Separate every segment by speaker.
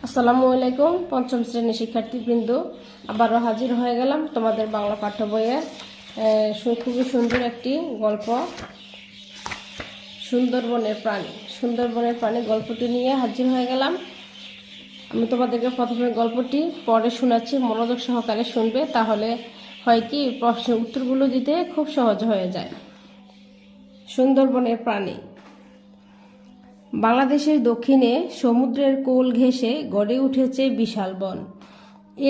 Speaker 1: আসসালামু আলাইকুম। পঞ্চম শ্রেণীর শিক্ষার্থীবৃন্দ, আবারও হাজির হয়ে গেলাম তোমাদের বাংলা পাঠ্য বইয়ের খুবই সুন্দর একটি গল্প, সুন্দরবনের প্রাণী। সুন্দরবনের প্রাণী গল্পটি নিয়ে হাজির হয়ে গেলাম। আমি তোমাদেরকে প্রথমে গল্পটি পড়ে শোনাচ্ছি, মনোযোগ সহকারে শুনবে, তাহলে হয় কি প্রশ্নের উত্তরগুলো দিতে খুব সহজ হয়ে যায়। সুন্দরবনের প্রাণী। বাংলাদেশের দক্ষিণে সমুদ্রের কোল ঘেঁষে গড়ে উঠেছে বিশাল বন।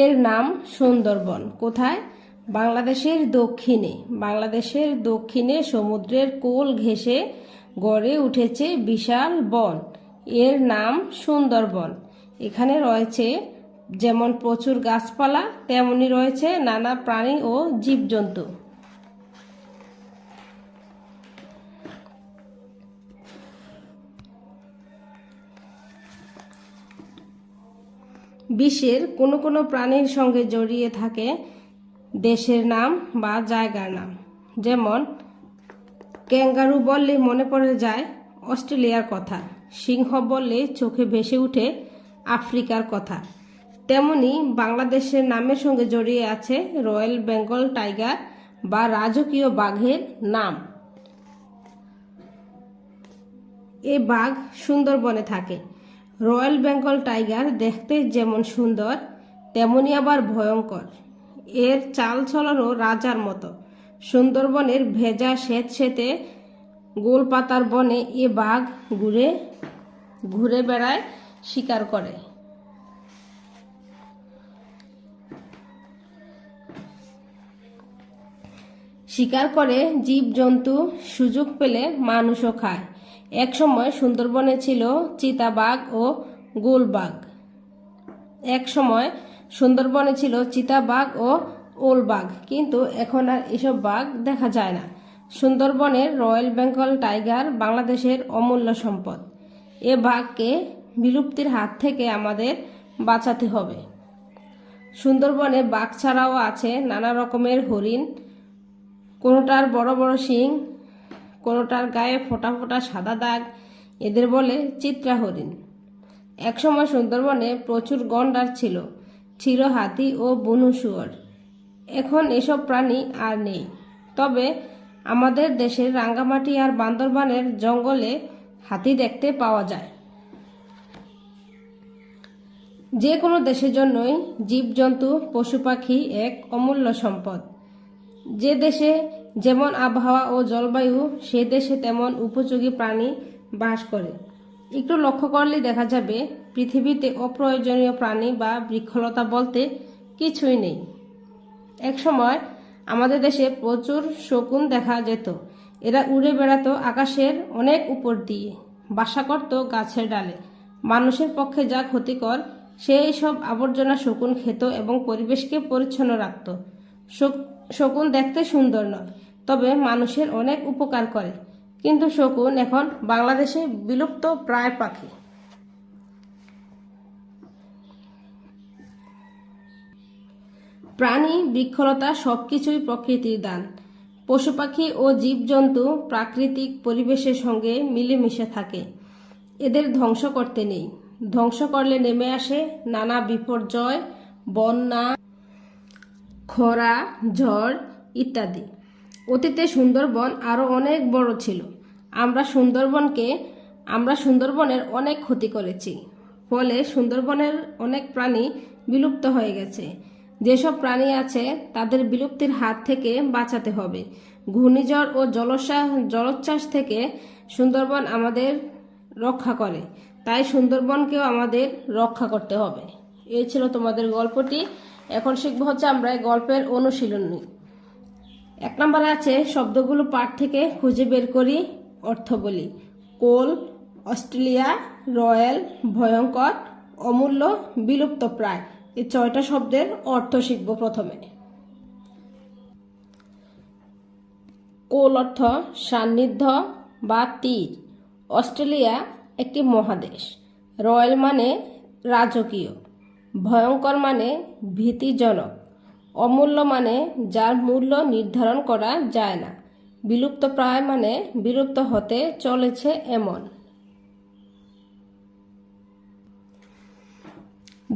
Speaker 1: এর নাম সুন্দরবন। কোথায়? বাংলাদেশের দক্ষিণে সমুদ্রের কোল ঘেঁষে গড়ে উঠেছে বিশাল বন। এর নাম সুন্দরবন। এখানে রয়েছে যেমন প্রচুর গাছপালা, তেমনি রয়েছে নানা প্রাণী ও জীবজন্তু। বিশ্বের কোনো কোনো প্রাণীর সঙ্গে জড়িয়ে থাকে দেশের নাম বা জায়গার নাম। যেমন ক্যাঙ্গারু বললে মনে পড়ে যায় অস্ট্রেলিয়ার কথা, সিংহ বললে চোখে ভেসে ওঠে আফ্রিকার কথা। তেমনি বাংলাদেশের নামের সঙ্গে জড়িয়ে আছে রয়্যাল বেঙ্গল টাইগার বা রাজকীয় বাঘের নাম। এ বাঘ সুন্দরবনে থাকে। রয়্যাল বেঙ্গল টাইগার দেখতে যেমন সুন্দর, তেমনি আবার ভয়ঙ্কর। এর চাল চলনও রাজার মতো। সুন্দরবনের ভেজা স্যাঁতসেঁতে গোলপাতার বনে এ বাঘ ঘুরে বেড়ায়, শিকার করে। শিকার করে জীবজন্তু, সুযোগ পেলে মানুষও খায়। একসময় সুন্দরবনে ছিল চিতাবাঘ ও ওলবাঘ, কিন্তু এখন আর এসব বাঘ দেখা যায় না। সুন্দরবনের রয়্যাল বেঙ্গল টাইগার বাংলাদেশের অমূল্য সম্পদ। এ বাঘকে বিলুপ্তির হাত থেকে আমাদের বাঁচাতে হবে। সুন্দরবনে বাঘ ছাড়াও আছে নানা রকমের হরিণ, কোনোটার বড় বড় শিং, কোনোটার গায়ে ফোঁটা ফোঁটা সাদা দাগ, এদের বলে চিত্রা হরিণ। একসময় সুন্দরবনে প্রচুর গন্ডার ছিল হাতি ও বুনো শুয়োর। এখন এসব প্রাণী আর নেই। তবে আমাদের দেশের রাঙ্গামাটি আর বান্দরবানের জঙ্গলে হাতি দেখতে পাওয়া যায়। যে কোনো দেশের জন্যই জীবজন্তু, পশু পাখি এক অমূল্য সম্পদ। যে দেশে যেমন আবহাওয়া ও জলবায়ু, সে দেশে তেমন উপযোগী প্রাণী বাস করে। একটু লক্ষ্য করলেই দেখা যাবে পৃথিবীতে অপ্রয়োজনীয় প্রাণী বা বৃক্ষলতা বলতে কিছুই নেই। একসময় আমাদের দেশে প্রচুর শকুন দেখা যেত। এরা উড়ে বেড়াতো আকাশের অনেক উপর দিয়ে, বাসা করত গাছের ডালে। মানুষের পক্ষে যা ক্ষতিকর, সেই সব আবর্জনা শকুন খেত এবং পরিবেশকে পরিচ্ছন্ন রাখত। শকুন দেখতে সুন্দর নয়, তবে মানুষের অনেক উপকার করে। কিন্তু শকুন এখন বাংলাদেশে বিলুপ্ত প্রায় পাখি। প্রাণী, বৃক্ষলতা সবকিছুই প্রকৃতির দান। পশু পাখি ও জীবজন্তু প্রাকৃতিক পরিবেশের সঙ্গে মিলেমিশে থাকে। এদের ধ্বংস করতে নেই। ধ্বংস করলে নেমে আসে নানা বিপর্যয়, বন্যা, খরা, ঝড় ইত্যাদি। অতীতে সুন্দরবন আরও অনেক বড় ছিল। আমরা সুন্দরবনের অনেক ক্ষতি করেছি। ফলে সুন্দরবনের অনেক প্রাণী বিলুপ্ত হয়ে গেছে। যেসব প্রাণী আছে তাদের বিলুপ্তির হাত থেকে বাঁচাতে হবে। ঘূর্ণিঝড় ও জলোচ্ছ্বাস থেকে সুন্দরবন আমাদের রক্ষা করে, তাই সুন্দরবনকেও আমাদের রক্ষা করতে হবে। এই ছিল তোমাদের গল্পটি। এখন শিখবো হচ্ছে আমরা গল্পের অনুশীলনী। 1 নম্বরে আছে শব্দগুলো পাঠ থেকে খুঁজে বের করি, অর্থ বলি। কোল, অস্ট্রেলিয়া, রয়্যাল, ভয়ঙ্কর, অমূল্য, বিলুপ্ত প্রায়, এই 6টা শব্দের অর্থ শিখব। প্রথমে কোল অর্থ সান্নিধ্য বা তীর। অস্ট্রেলিয়া একটি মহাদেশ। রয়্যাল মানে রাজকীয়। ভয়ঙ্কর মানে ভীতিজনক। অমূল্য মানে যার মূল্য নির্ধারণ করা যায় না। বিলুপ্ত প্রায় মানে বিলুপ্ত হতে চলেছে এমন।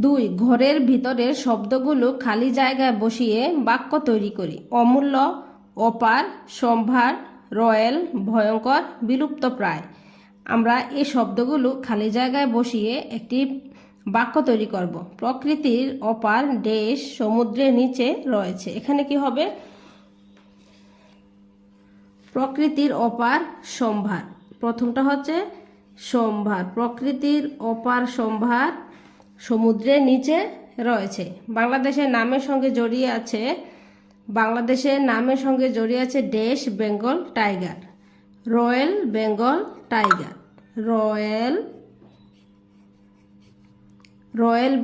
Speaker 1: 2. ঘরের ভিতরের শব্দগুলো খালি জায়গায় বসিয়ে বাক্য তৈরি করি। অমূল্য, অপার, সম্ভার, রয়্যাল, ভয়ঙ্কর, বিলুপ্তপ্রায়। আমরা এই শব্দগুলো খালি জায়গায় বসিয়ে একটি বাক্য তৈরি করব। প্রকৃতির অপার দেশ সমুদ্রের নিচে রয়েছে। এখানে কি হবে? প্রকৃতির অপার সম্ভার। প্রথমটা হচ্ছে সম্ভার। প্রকৃতির অপার সম্ভার সমুদ্রের নিচে রয়েছে। বাংলাদেশের নামের সঙ্গে জড়িয়ে আছে দেশ Bengal tiger, royal Bengal tiger, royal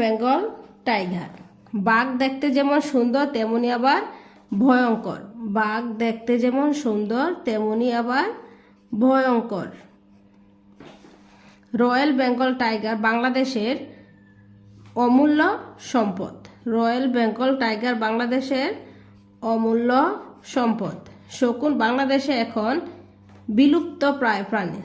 Speaker 1: Bengal tiger. বাঘ দেখতে যেমন সুন্দর তেমনি আবার ভয়ঙ্কর। বাঘ দেখতে যেমন সুন্দর তেমনি আবার ভয়ঙ্কর। রয়্যাল বেঙ্গল টাইগার বাংলাদেশের অমূল্য সম্পদ। রয়্যাল বেঙ্গল টাইগার বাংলাদেশের অমূল্য সম্পদ। শকুন বাংলাদেশে এখন বিলুপ্তপ্রায় প্রাণী।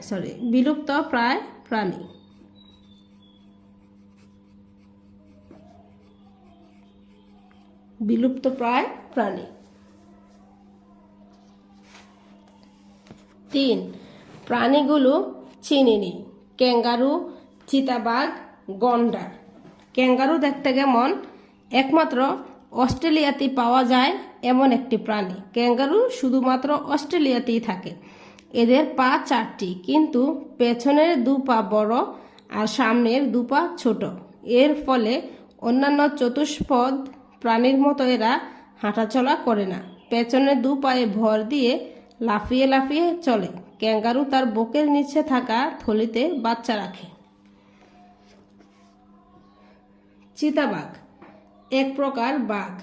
Speaker 1: বিলুপ্তপ্রায় প্রাণী। 3. প্রাণীগুলো চিনে নিই। ক্যাঙ্গারু, চিতাবাঘ, গন্ডার। ক্যাঙ্গারু দেখতে কেমন? একমাত্র অস্ট্রেলিয়াতেই পাওয়া যায় এমন একটি প্রাণী। ক্যাঙ্গারু শুধুমাত্র অস্ট্রেলিয়াতেই থাকে। এদের পা 4টি, কিন্তু পেছনের 2 পা বড় আর সামনের 2 পা ছোট। এর ফলে অন্যান্য চতুষ্পদ প্রাণীর মতো এরা হাঁটাচলা করে না। পেছনের 2 পায়ে ভর দিয়ে লাফিয়ে লাফিয়ে চলে। ক্যাঙ্গারু তার বুকের নিচে থাকা থলিতে বাচ্চা রাখে। চিতাবাঘ এক প্রকার বাঘ।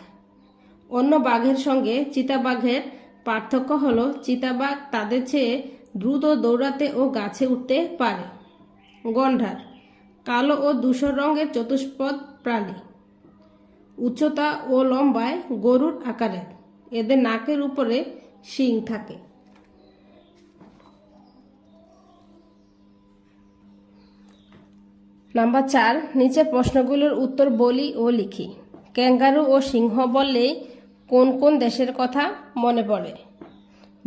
Speaker 1: অন্য বাঘের সঙ্গে চিতাবাঘের পার্থক্য হলো চিতাবাঘ তাদের চেয়ে দ্রুত দৌড়াতে ও গাছে উঠতে পারে। গন্ডার কালো ও ধূসর রঙের চতুষ্পদ প্রাণী। উচ্চতা ও লম্বায় গরুর আকারের। এদের নাকের উপরে শিং থাকে। নাম্বার 4, নিচে প্রশ্নগুলোর উত্তর বলি ও লিখি। ক্যাঙ্গারু ও সিংহ বললেই কোন কোন দেশের কথা মনে পড়ে?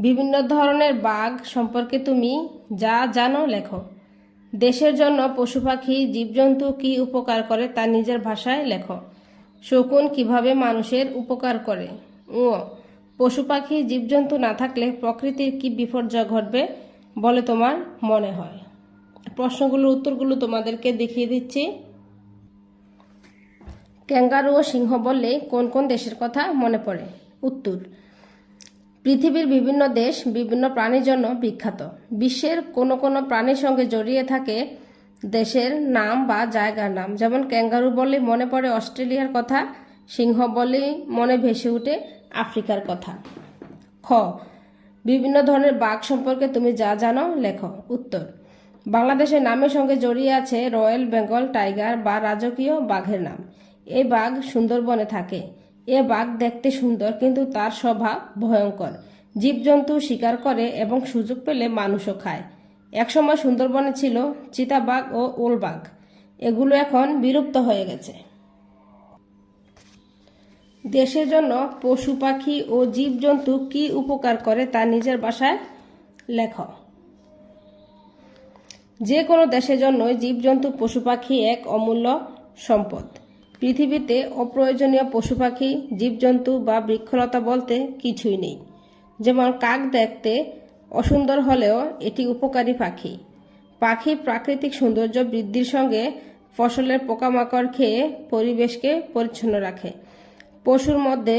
Speaker 1: বিভিন্ন ধরনের বাঘ সম্পর্কে তুমি যা জানো লেখো। দেশের জন্য পশু পাখি জীবজন্তু কী উপকার করে তা নিজের ভাষায় লেখো। শকুন কিভাবে মানুষের উপকার করে? পশু পাখি জীবজন্তু না থাকলে প্রকৃতির কি বিপর্যয় ঘটবে বলে তোমার মনে হয়? প্রশ্নগুলোর উত্তরগুলো তোমাদেরকে দেখিয়ে দিচ্ছি। ক্যাঙ্গারু ও সিংহ বললে কোন কোন দেশের কথা মনে পড়ে? উত্তর: পৃথিবীর বিভিন্ন দেশ বিভিন্ন প্রাণীর জন্য বিখ্যাত। বিশ্বের কোনো কোনো প্রাণীর সঙ্গে জড়িয়ে থাকে দেশের নাম বা জায়গার নাম। যেমন ক্যাঙ্গারু বললে মনে পড়ে অস্ট্রেলিয়ার কথা, সিংহ বললেই মনে ভেসে ওঠে আফ্রিকার কথা। খ, বিভিন্ন ধরনের বাঘ সম্পর্কে তুমি যা জানো লেখো। উত্তর: বাংলাদেশের নামের সঙ্গে জড়িয়ে আছে রয়্যাল বেঙ্গল টাইগার বা রাজকীয় বাঘের নাম। এই বাঘ সুন্দরবনে থাকে। এ বাঘ দেখতে সুন্দর কিন্তু তার স্বভাব ভয়ঙ্কর। জীবজন্তু শিকার করে এবং সুযোগ পেলে মানুষও খায়। একসময় সুন্দরবনে ছিল চিতাবাঘ ও উলবাঘ। এগুলো এখন বিলুপ্ত হয়ে গেছে। দেশের জন্য পশু পাখি ও জীবজন্তু কি উপকার করে তা নিজের ভাষায় লেখো। যে কোনো দেশের জন্য জীবজন্তু পশু পাখি এক অমূল্য সম্পদ। পৃথিবীতে অপ্রয়োজনীয় পশু পাখি জীবজন্তু বা বৃক্ষলতা বলতে কিছুই নেই। যেমন কাক দেখতে অসুন্দর হলেও এটি উপকারী পাখি। পাখি প্রাকৃতিক সৌন্দর্য বৃদ্ধির সঙ্গে ফসলের পোকামাকড় খেয়ে পরিবেশকে পরিচ্ছন্ন রাখে। পশুর মধ্যে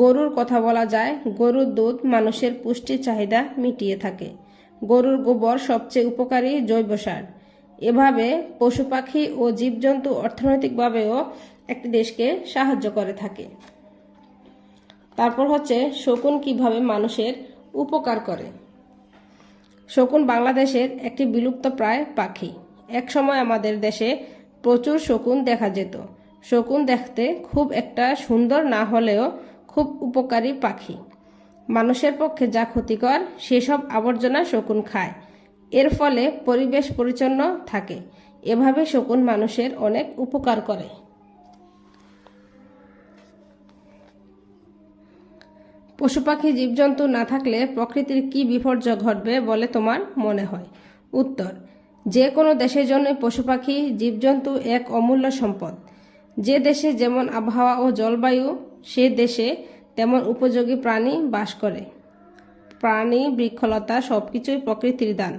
Speaker 1: গরুর কথা বলা যায়। গরুর দুধ মানুষের পুষ্টির চাহিদা মিটিয়ে থাকে। গরুর গোবর সবচেয়ে উপকারী জৈব সার। এভাবে পশু পাখি ও জীবজন্তু অর্থনৈতিকভাবেও একটি দেশকে সাহায্য করে থাকে। তারপর হচ্ছে শকুন কিভাবে মানুষের উপকার করে। শকুন বাংলাদেশের একটি বিলুপ্তপ্রায় পাখি। এক সময় আমাদের দেশে প্রচুর শকুন দেখা যেত। শকুন দেখতে খুব একটা সুন্দর না হলেও খুব উপকারী পাখি। মানুষের পক্ষে যা ক্ষতিকর সেসব আবর্জনা শকুন খায়। এর ফলে পরিবেশ পরিচ্ছন্ন থাকে। এভাবে শকুন মানুষের অনেক উপকার করে। পশু পাখি জীবজন্তু না থাকলে প্রকৃতির কি বিপর্যয় ঘটবে বলে তোমার মনে হয়? উত্তর, যে কোনো দেশের জন্য পশু পাখি জীবজন্তু এক অমূল্য সম্পদ। যে দেশে যেমন আবহাওয়া ও জলবায়ু, সে দেশে তেমন উপযোগী প্রাণী বাস করে। প্রাণী, বৃক্ষলতা সবকিছুই প্রকৃতির দান।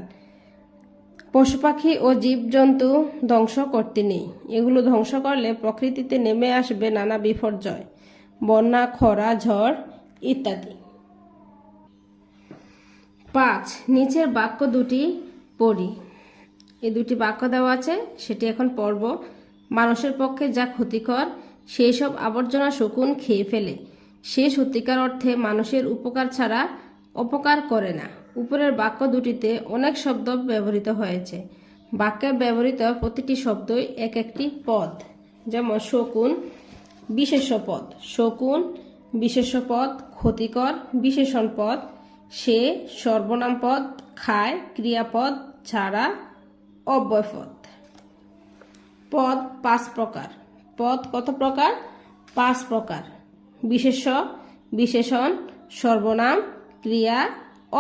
Speaker 1: পশু পাখি ও জীবজন্তু ধ্বংস করতে নেই। এগুলো ধ্বংস করলে প্রকৃতিতে নেমে আসবে নানা বিপর্যয়, বন্যা, খরা, ঝড় ইত্যাদি। 5. নিচের বাক্য দুটি পড়ি। এই দুটি বাক্য দেওয়া আছে, সেটি এখন পড়ব। মানুষের পক্ষে যা ক্ষতিকর সেই সব আবর্জনা শকুন খেয়ে ফেলে। সে সত্যিকার অর্থে মানুষের উপকার ছাড়া অপকার করে না। উপরের বাক্য দুটিতে অনেক শব্দ ব্যবহৃত হয়েছে। বাক্যে ব্যবহৃত প্রতিটি শব্দই এক একটি পদ। যেমন শকুন বিশেষ্য পদ, শকুন বিশেষ্য পদ, ক্ষতিকর বিশেষণ পদ, সে সর্বনাম পদ, খায় ক্রিয়াপদ ছাড়া অব্যয়পদ। পদ 5 প্রকার। পদ কত প্রকার? 5 প্রকার। বিশেষ্য, বিশেষণ, সর্বনাম, ক্রিয়া,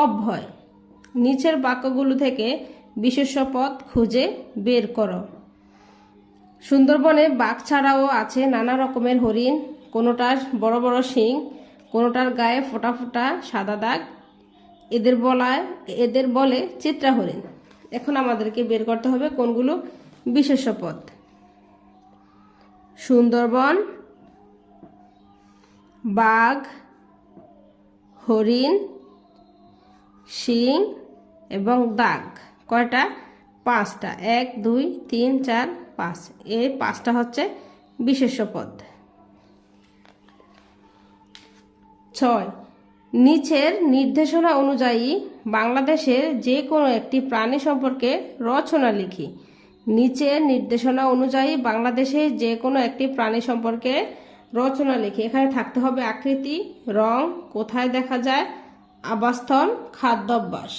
Speaker 1: অব্যয়। নিচের বাক্যগুলো থেকে বিশেষ্য পদ খুঁজে বের করো। সুন্দরবনে বাঘ ছাড়াও আছে নানা রকমের হরিণ। কোনোটার বড় বড় শিং, কোনোটার গায়ে ফোঁটা ফোঁটা সাদা দাগ। এদের বলে চিত্রা হরিণ। এখন আমাদেরকে বের করতে হবে কোনগুলো বিশেষ্য পদ। সুন্দরবন, বাঘ, হরিণ, শিং এবং দাগ। কয়টা? 5টা। 1, 2, 3, 4, 5। এই 5টা হচ্ছে বিশেষ্য পদ। 6. নিচের নির্দেশনা অনুযায়ী বাংলাদেশের যে কোনো একটি প্রাণী সম্পর্কে রচনা লিখি। নিচের নির্দেশনা অনুযায়ী বাংলাদেশের যে কোনো একটি প্রাণী সম্পর্কে রচনা লিখি। এখানে থাকতে হবে আকৃতি, রং, কোথায় দেখা যায়, আবাসস্থল, খাদ্যাভ্যাস।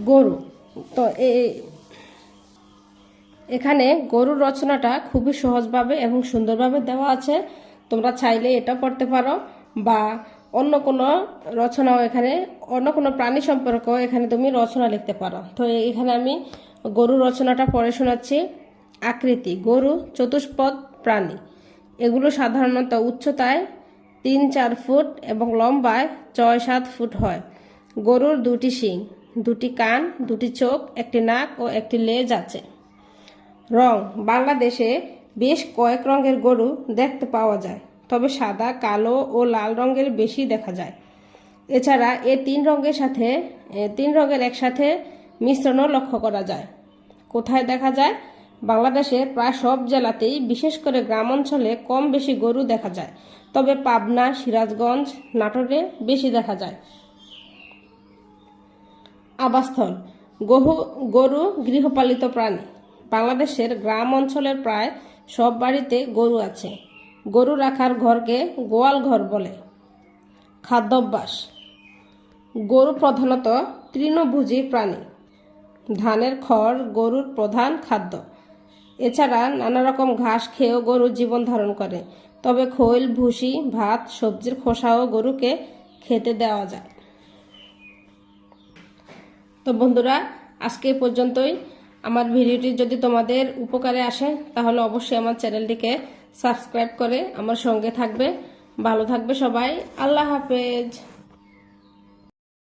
Speaker 1: গরু। তো এখানে গরুর রচনাটা খুবই সহজভাবে এবং সুন্দরভাবে দেওয়া আছে। তোমরা চাইলে এটা পড়তে পারো, বা অন্য কোনো রচনাও, এখানে অন্য কোনো প্রাণী সম্পর্কেও এখানে তুমি রচনা লিখতে পারো। তো এখানে আমি গরুর রচনাটা পড়ে শোনাচ্ছি। আকৃতি। গরু চতুষ্পদ প্রাণী। এগুলো সাধারণত উচ্চতায় 3-4 ফুট এবং লম্বায় 6-7 ফুট হয়। গরুর 2টি শিং, 2টি কান, 2টি চোখ, 1টি নাক ও 1টি লেজ আছে। রং। বাংলাদেশে বেশ কয়েক রঙের গরু দেখতে পাওয়া যায়, তবে সাদা, কালো ও লাল রঙের বেশি দেখা যায়। এছাড়া এই 3 রঙের একসাথে মিশ্রণও লক্ষ্য করা যায়। কোথায় দেখা যায়? বাংলাদেশের প্রায় সব জেলাতেই, বিশেষ করে গ্রাম অঞ্চলে কম বেশি গরু দেখা যায়, তবে পাবনা, সিরাজগঞ্জ, নাটোরে বেশি দেখা যায়। আবাসস্থল। গরু গৃহপালিত প্রাণী। বাংলাদেশের গ্রাম অঞ্চলের প্রায় সব বাড়িতে গরু আছে। গরু রাখার ঘরকে গোয়াল ঘর বলে। খাদ্যাভ্যাস। গরু প্রধানত তৃণভোজী প্রাণী। ধানের খড় গরুর প্রধান খাদ্য। এছাড়া নানা রকম ঘাস খেয়েও গরু জীবন ধারণ করে, তবে খৈল, ভুসি, ভাত, সবজির খোসাও গরুকে খেতে দেওয়া যায়। তো বন্ধুরা, আজকে পর্যন্তই। আমার ভিডিওটি যদি তোমাদের উপকারে আসে তাহলে অবশ্যই আমার চ্যানেলটিকে সাবস্ক্রাইব করে আমার সঙ্গে থাকবে। ভালো থাকবে সবাই। আল্লাহ হাফেজ।